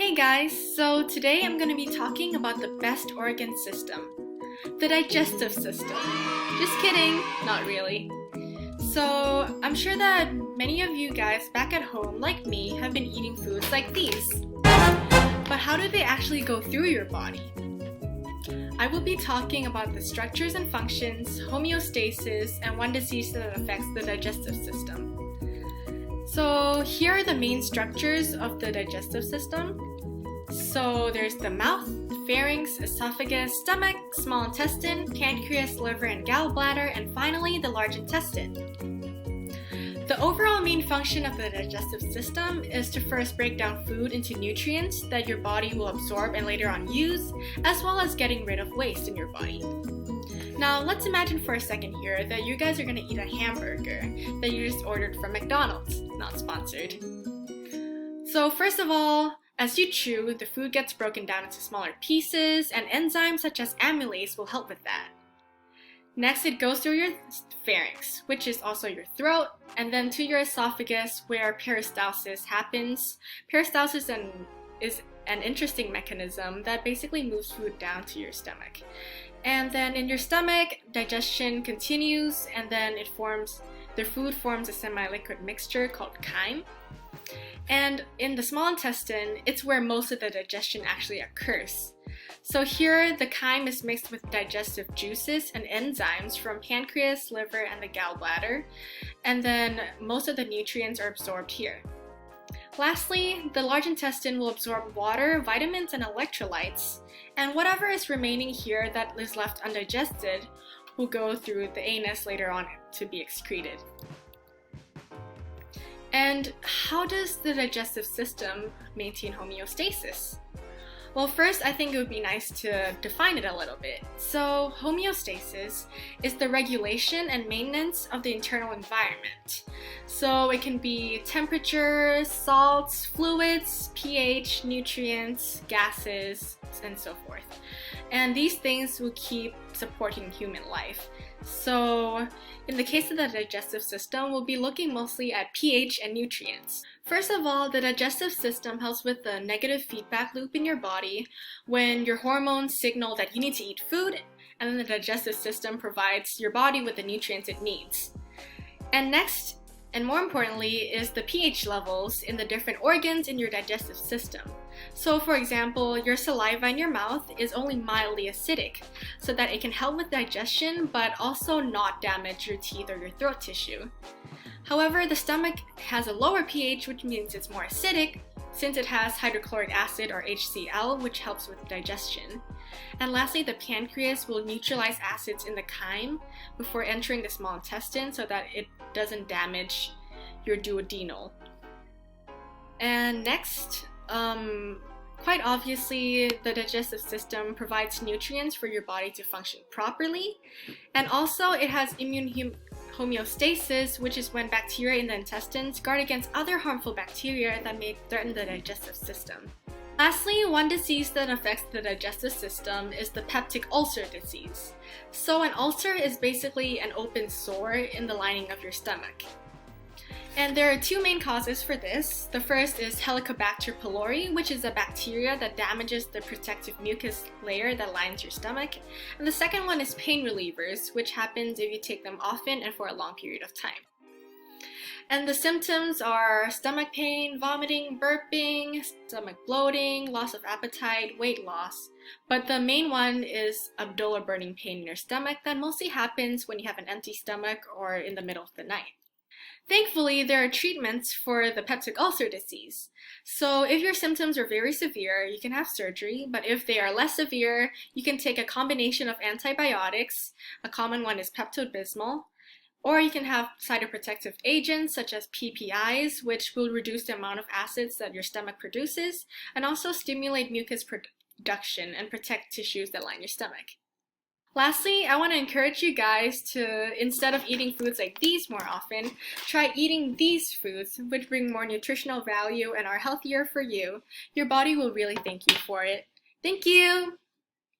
Hey guys, so today I'm going to be talking about the best organ system, the digestive system. Just kidding, not really. So I'm sure that many of you guys back at home, like me, have been eating foods like these. But how do they actually go through your body? I will be talking about the structures and functions, homeostasis, and one disease that affects the digestive system. So here are the main structures of the digestive system. So there's the mouth, pharynx, esophagus, stomach, small intestine, pancreas, liver, and gallbladder, and finally the large intestine. The overall main function of the digestive system is to first break down food into nutrients that your body will absorb and later on use, as well as getting rid of waste in your body. Now let's imagine for a second here that you guys are going to eat a hamburger that you just ordered from McDonald's, not sponsored. So first of all, as you chew, the food gets broken down into smaller pieces, and enzymes such as amylase will help with that. Next, it goes through your pharynx, which is also your throat, and then to your esophagus, where peristalsis happens. Peristalsis is an interesting mechanism that basically moves food down to your stomach. And then in your stomach, digestion continues, and then the food forms a semi-liquid mixture called chyme. And in the small intestine, it's where most of the digestion actually occurs. So here, the chyme is mixed with digestive juices and enzymes from pancreas, liver, and the gallbladder, and then most of the nutrients are absorbed here. Lastly, the large intestine will absorb water, vitamins, and electrolytes, and whatever is remaining here that is left undigested will go through the anus later on to be excreted. And how does the digestive system maintain homeostasis? Well, first, I think it would be nice to define it a little bit. So, homeostasis is the regulation and maintenance of the internal environment. So, it can be temperature, salts, fluids, pH, nutrients, gases, and so forth. And these things will keep supporting human life. So, in the case of the digestive system, we'll be looking mostly at pH and nutrients. First of all, the digestive system helps with the negative feedback loop in your body when your hormones signal that you need to eat food, and then the digestive system provides your body with the nutrients it needs. And next, and more importantly, is the pH levels in the different organs in your digestive system. So for example, your saliva in your mouth is only mildly acidic, so that it can help with digestion but also not damage your teeth or your throat tissue. However, the stomach has a lower pH, which means it's more acidic, since it has hydrochloric acid or HCl, which helps with digestion. And lastly, the pancreas will neutralize acids in the chyme before entering the small intestine so that it doesn't damage your duodenal. And next, quite obviously, the digestive system provides nutrients for your body to function properly, and also it has immune homeostasis, which is when bacteria in the intestines guard against other harmful bacteria that may threaten the digestive system. Lastly, one disease that affects the digestive system is the peptic ulcer disease. So an ulcer is basically an open sore in the lining of your stomach. And there are two main causes for this. The first is Helicobacter pylori, which is a bacteria that damages the protective mucus layer that lines your stomach. And the second one is pain relievers, which happens if you take them often and for a long period of time. And the symptoms are stomach pain, vomiting, burping, stomach bloating, loss of appetite, weight loss. But the main one is abdominal burning pain in your stomach that mostly happens when you have an empty stomach or in the middle of the night. Thankfully, there are treatments for the peptic ulcer disease. So if your symptoms are very severe, you can have surgery, but if they are less severe, you can take a combination of antibiotics. A common one is Pepto-Bismol, or you can have cytoprotective agents such as PPIs, which will reduce the amount of acids that your stomach produces, and also stimulate mucus production and protect tissues that line your stomach. Lastly, I want to encourage you guys to, instead of eating foods like these more often, try eating these foods, which bring more nutritional value and are healthier for you. Your body will really thank you for it. Thank you!